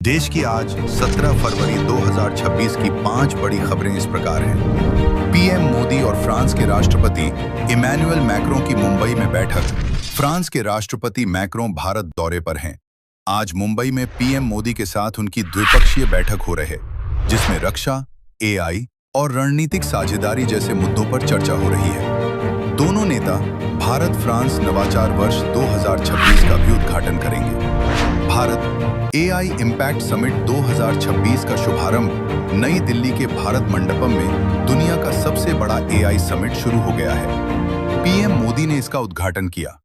देश की आज 17 फरवरी 2026 की 5 बड़ी खबरें इस प्रकार हैं। पीएम मोदी और फ्रांस के राष्ट्रपति इमैनुअल मैक्रों की मुंबई में बैठक। फ्रांस के राष्ट्रपति मैक्रों भारत दौरे पर हैं। आज मुंबई में पीएम मोदी के साथ उनकी द्विपक्षीय बैठक हो रही है, जिसमें रक्षा, एआई और रणनीतिक साझेदारी जैसे मुद्दों पर चर्चा हो रही है। दोनों नेता भारत फ्रांस नवाचार वर्ष 2026 का भी उद्घाटन करेंगे। भारत एआई इम्पैक्ट समिट 2026 का शुभारंभ नई दिल्ली के भारत मंडपम में दुनिया का सबसे बड़ा एआई समिट शुरू हो गया है। पीएम मोदी ने इसका उद्घाटन किया।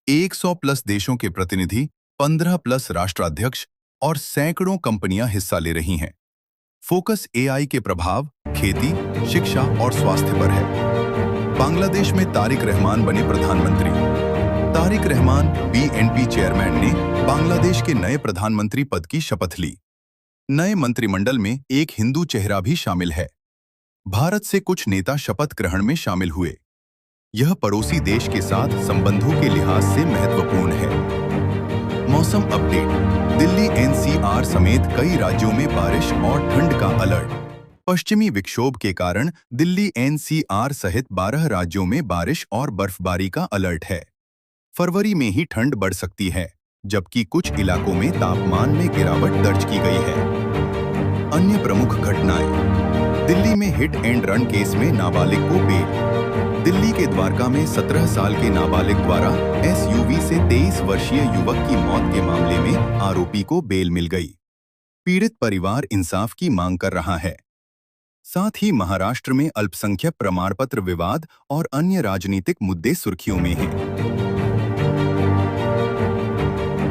100 प्लस देशों के प्रतिनिधि, 15 प्लस राष्ट्राध्यक्ष और सैकड़ों कंपनियां हिस्सा ले रही हैं। फोकस एआई के प्रभाव खेती, शिक्षा और स्वास्थ्य पर है। बांग्लादेश में तारिक रहमान बने प्रधानमंत्री। तारिक रहमान बीएनपी चेयरमैन ने बांग्लादेश के नए प्रधानमंत्री पद की शपथ ली। नए मंत्रिमंडल में एक हिंदू चेहरा भी शामिल है। भारत से कुछ नेता शपथ ग्रहण में शामिल हुए। यह पड़ोसी देश के साथ संबंधों के लिहाज से महत्वपूर्ण है। मौसम अपडेट। दिल्ली एनसीआर समेत कई राज्यों में बारिश और ठंड का अलर्ट। पश्चिमी विक्षोभ के कारण दिल्ली एनसीआर सहित 12 राज्यों में बारिश और बर्फबारी का अलर्ट है। फरवरी में ही ठंड बढ़ सकती है, जबकि कुछ इलाकों में तापमान में गिरावट दर्ज की गई है। अन्य प्रमुख घटनाएं। दिल्ली में हिट एंड रन केस में नाबालिग को बेल। दिल्ली के द्वारका में 17 साल के नाबालिग द्वारा एसयूवी से 23 वर्षीय युवक की मौत के मामले में आरोपी को बेल मिल गई। पीड़ित परिवार इंसाफ की मांग कर रहा है। साथ ही महाराष्ट्र में अल्पसंख्यक प्रमाण पत्र विवाद और अन्य राजनीतिक मुद्दे सुर्खियों में हैं।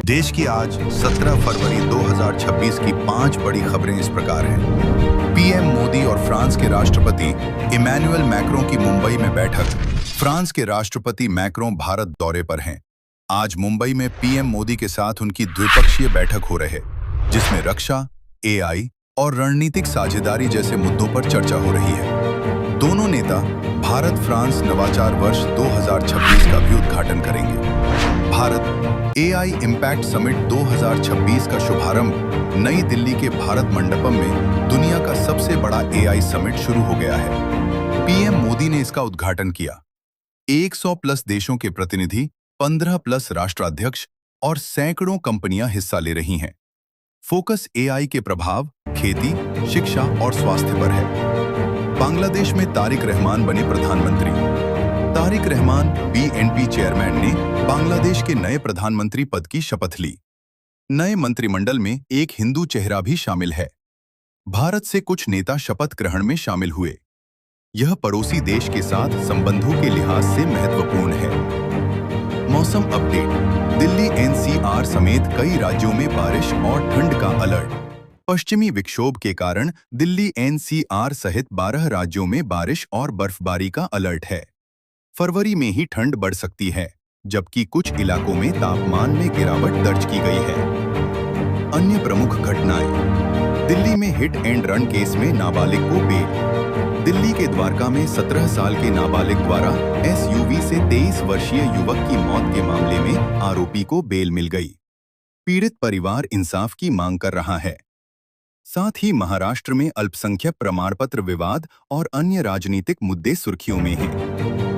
देश की आज 17 फरवरी 2026 की 5 बड़ी खबरें इस प्रकार हैं। पीएम मोदी और फ्रांस के राष्ट्रपति इमैनुअल मैक्रों की मुंबई में बैठक। फ्रांस के राष्ट्रपति मैक्रों भारत दौरे पर हैं। आज मुंबई में पीएम मोदी के साथ उनकी द्विपक्षीय बैठक हो रही है, जिसमें रक्षा, एआई और रणनीतिक साझेदारी जैसे मुद्दों पर चर्चा हो रही है। दोनों नेता भारत फ्रांस नवाचार वर्ष 2026 का भी उद्घाटन करेंगे। भारत एआई इम्पैक्ट समिट 2026 का शुभारंभ नई दिल्ली के भारत मंडपम में दुनिया का सबसे बड़ा एआई समिट शुरू हो गया है। पीएम मोदी ने इसका उद्घाटन किया। 100 प्लस देशों के प्रतिनिधि, 15 प्लस राष्ट्राध्यक्ष और सैकड़ों कंपनियां हिस्सा ले रही हैं। फोकस एआई के प्रभाव खेती, शिक्षा और स्वास्थ्य पर है। बांग्लादेश में तारिक रहमान बने प्रधानमंत्री। तारिक रहमान बीएनपी चेयरमैन ने बांग्लादेश के नए प्रधानमंत्री पद की शपथ ली। नए मंत्रिमंडल में एक हिंदू चेहरा भी शामिल है। भारत से कुछ नेता शपथ ग्रहण में शामिल हुए। यह पड़ोसी देश के साथ संबंधों के लिहाज से महत्वपूर्ण है। मौसम अपडेट। दिल्ली एनसीआर समेत कई राज्यों में बारिश और ठंड का अलर्ट। पश्चिमी विक्षोभ के कारण दिल्ली एनसीआर सहित 12 राज्यों में बारिश और बर्फबारी का अलर्ट है। फरवरी में ही ठंड बढ़ सकती है, जबकि कुछ इलाकों में तापमान में गिरावट दर्ज की गई है। अन्य प्रमुख घटनाएं। दिल्ली में हिट एंड रन केस में नाबालिग को बेल। दिल्ली के द्वारका में 17 साल के नाबालिग द्वारा एसयूवी से 23 वर्षीय युवक की मौत के मामले में आरोपी को बेल मिल गई। पीड़ित परिवार इंसाफ की मांग कर रहा है। साथ ही महाराष्ट्र में अल्पसंख्यक प्रमाण पत्र विवाद और अन्य राजनीतिक मुद्दे सुर्खियों में हैं।